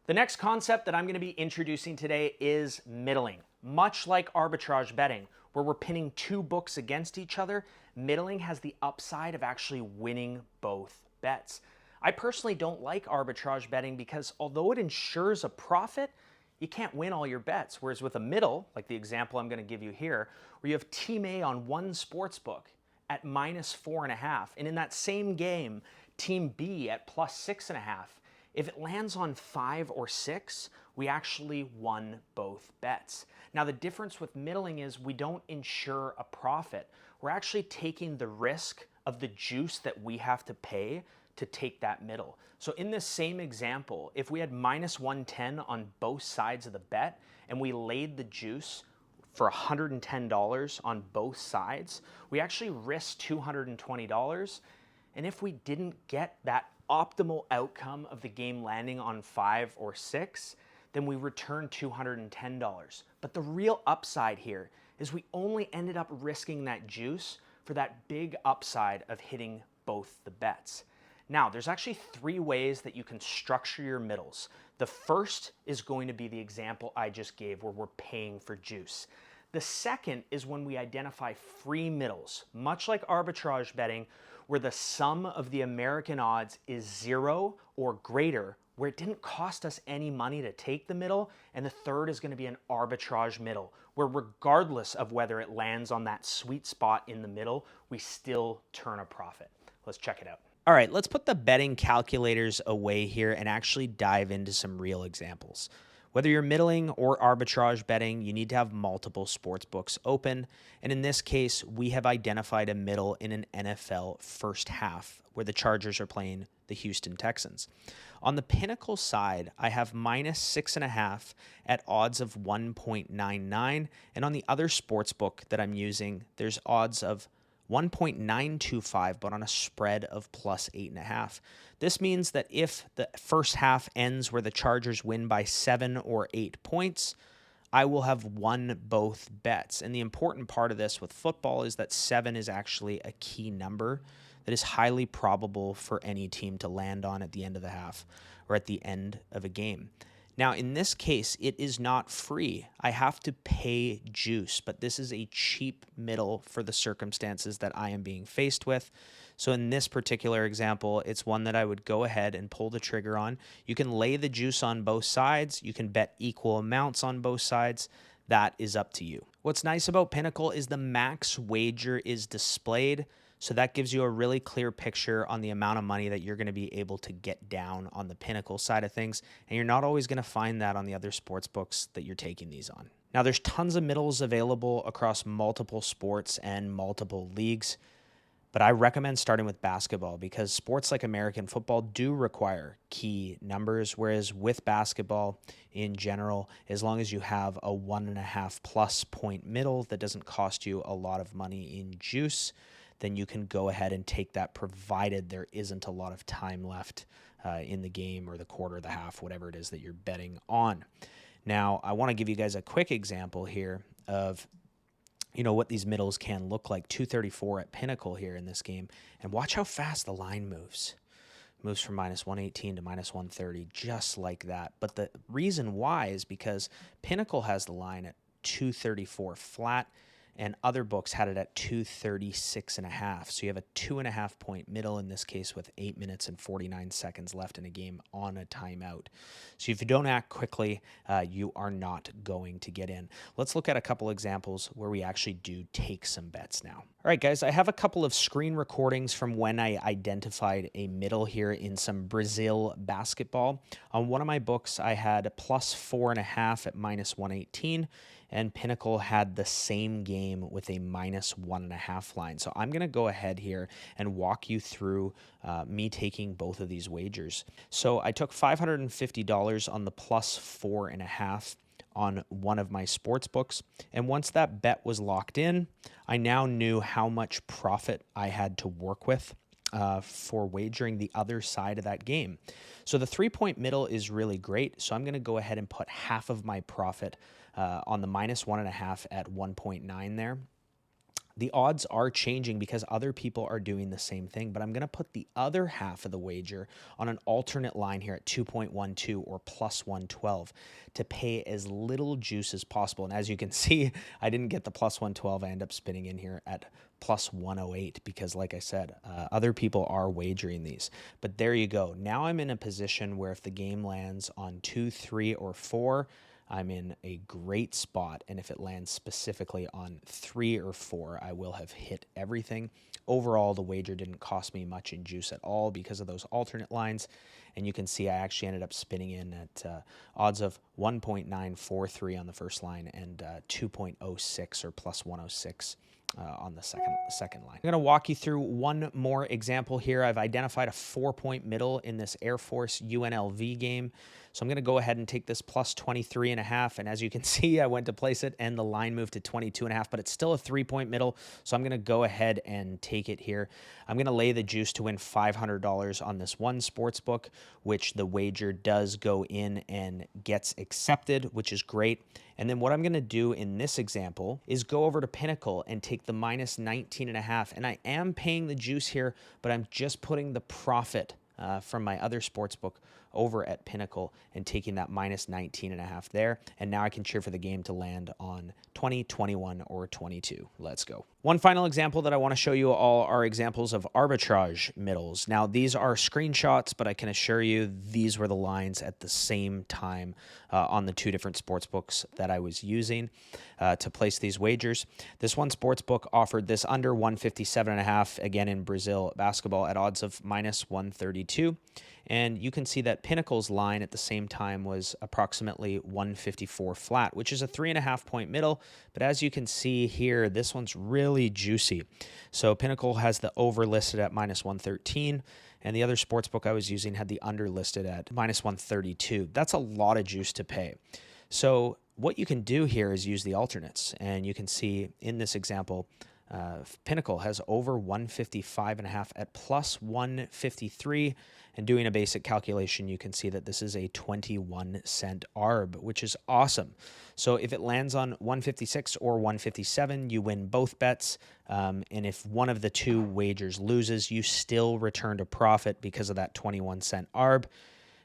The next concept that I'm going to be introducing today is middling. Much like arbitrage betting, where we're pinning two books against each other, middling has the upside of actually winning both bets. I personally don't like arbitrage betting because although it ensures a profit, you can't win all your bets. Whereas with a middle, like the example I'm going to give you here, where you have Team A on one sports book at -4.5, and in that same game, Team B at +6.5. If it lands on 5 or 6, we actually won both bets. Now the difference with middling is we don't ensure a profit. We're actually taking the risk of the juice that we have to pay to take that middle. So in this same example, if we had -110 on both sides of the bet and we laid the juice for $110 on both sides, we actually risked $220. And if we didn't get that optimal outcome of the game landing on 5 or 6, then we return $210. But the real upside here is we only ended up risking that juice for that big upside of hitting both the bets. Now, there's actually 3 ways that you can structure your middles. The first is going to be the example I just gave where we're paying for juice. The second is when we identify free middles, much like arbitrage betting, where the sum of the American odds is 0 or greater, where it didn't cost us any money to take the middle. And the third is going to be an arbitrage middle, where regardless of whether it lands on that sweet spot in the middle, we still turn a profit. Let's check it out. All right, let's put the betting calculators away here and actually dive into some real examples. Whether you're middling or arbitrage betting, you need to have multiple sports books open. And in this case, we have identified a middle in an NFL first half where the Chargers are playing the Houston Texans. On the Pinnacle side, I have -6.5 at odds of 1.99. And on the other sports book that I'm using, there's odds of 1.925, but on a spread of +8.5. This means that if the first half ends where the Chargers win by 7 or 8 points, I will have won both bets. And the important part of this with football is that 7 is actually a key number that is highly probable for any team to land on at the end of the half or at the end of a game. Now, in this case, it is not free. I have to pay juice, but this is a cheap middle for the circumstances that I am being faced with. So in this particular example, it's one that I would go ahead and pull the trigger on. You can lay the juice on both sides. You can bet equal amounts on both sides. That is up to you. What's nice about Pinnacle is the max wager is displayed. So that gives you a really clear picture on the amount of money that you're going to be able to get down on the Pinnacle side of things. And you're not always going to find that on the other sports books that you're taking these on. Now, there's tons of middles available across multiple sports and multiple leagues. But I recommend starting with basketball because sports like American football do require key numbers, whereas with basketball in general, as long as you have a 1.5+ point middle that doesn't cost you a lot of money in juice, then you can go ahead and take that provided there isn't a lot of time left in the game or the quarter, the half, whatever it is that you're betting on. Now, I want to give you guys a quick example here of what these middles can look like. 234 at Pinnacle here in this game. And watch how fast the line moves. Moves from -118 to -130, just like that. But the reason why is because Pinnacle has the line at 234 flat, and other books had it at 236.5. So you have a 2.5 point middle in this case with 8 minutes and 49 seconds left in a game on a timeout. So if you don't act quickly, you are not going to get in. Let's look at a couple examples where we actually do take some bets now. All right, guys, I have a couple of screen recordings from when I identified a middle here in some Brazil basketball. On one of my books, I had a +4.5 at -118. And Pinnacle had the same game with a -1.5 line. So I'm going to go ahead here and walk you through me taking both of these wagers. So I took $550 on the +4.5 on one of my sports books. And once that bet was locked in, I now knew how much profit I had to work with for wagering the other side of that game. So the 3-point middle is really great. So I'm going to go ahead and put half of my profit on the -1.5 at 1.9 there. the odds are changing because other people are doing the same thing, but I'm going to put the other half of the wager on an alternate line here at 2.12 or plus 112 to pay as little juice as possible. And as you can see, I didn't get the plus 112. I end up spinning in here at plus 108 because, like I said, other people are wagering these. But there you go. Now I'm in a position where if the game lands on 2, 3, or 4, I'm in a great spot, and if it lands specifically on 3 or 4, I will have hit everything. Overall, the wager didn't cost me much in juice at all because of those alternate lines, and you can see I actually ended up spinning in at odds of 1.943 on the first line and 2.06 or plus 106 on the second line. I'm going to walk you through one more example here. I've identified a 4-point middle in this Air Force UNLV game. So I'm going to go ahead and take this plus 23.5. And as you can see, I went to place it and the line moved to 22.5, but it's still a 3-point middle. So I'm going to go ahead and take it here. I'm going to lay the juice to win $500 on this one sports book, which the wager does go in and gets accepted, which is great. And then what I'm going to do in this example is go over to Pinnacle and take the minus 19.5. And I am paying the juice here, but I'm just putting the profit from my other sportsbook over at Pinnacle and taking that minus 19.5 there. And now I can cheer for the game to land on 20, 21, or 22. Let's go. One final example that I want to show you all are examples of arbitrage middles. Now, these are screenshots, but I can assure you these were the lines at the same time on the two different sports books that I was using to place these wagers. This one sports book offered this under 157.5, again in Brazil basketball at odds of minus 132. And you can see that Pinnacle's line at the same time was approximately 154 flat, which is a 3.5-point middle. But as you can see here, this one's really juicy. So Pinnacle has the over listed at minus 113, and the other sportsbook I was using had the under listed at minus 132. That's a lot of juice to pay. So what you can do here is use the alternates, and you can see in this example, Pinnacle has over 155.5 at plus 153. And doing a basic calculation, you can see that this is a 21-cent arb, which is awesome. So if it lands on 156 or 157, you win both bets. And if one of the two wagers loses, you still return to profit because of that 21-cent arb.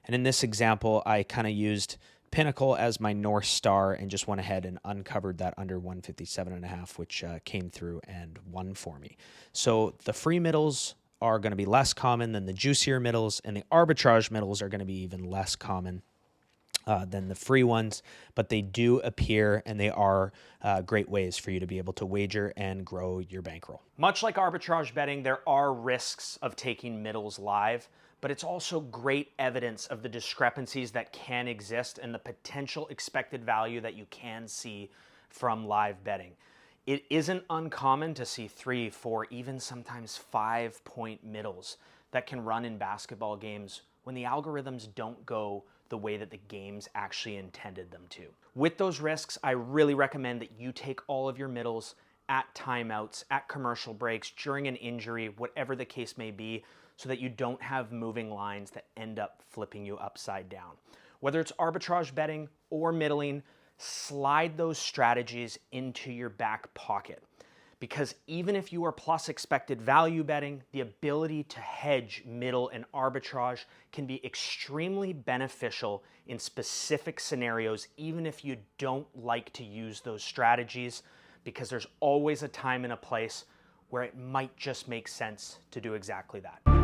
And in this example, I kind of used Pinnacle as my North Star and just went ahead and uncovered that under 157.5, which came through and won for me. So the free middles are going to be less common than the juicier middles, and the arbitrage middles are going to be even less common than the free ones, but they do appear, and they are great ways for you to be able to wager and grow your bankroll. Much like arbitrage betting, there are risks of taking middles live, but it's also great evidence of the discrepancies that can exist and the potential expected value that you can see from live betting. It isn't uncommon to see 3, 4, even sometimes 5-point middles that can run in basketball games when the algorithms don't go the way that the games actually intended them to. With those risks, I really recommend that you take all of your middles at timeouts, at commercial breaks, during an injury, whatever the case may be, so that you don't have moving lines that end up flipping you upside down. Whether it's arbitrage betting or middling, slide those strategies into your back pocket. Because even if you are plus expected value betting, the ability to hedge middle and arbitrage can be extremely beneficial in specific scenarios, even if you don't like to use those strategies, because there's always a time and a place where it might just make sense to do exactly that.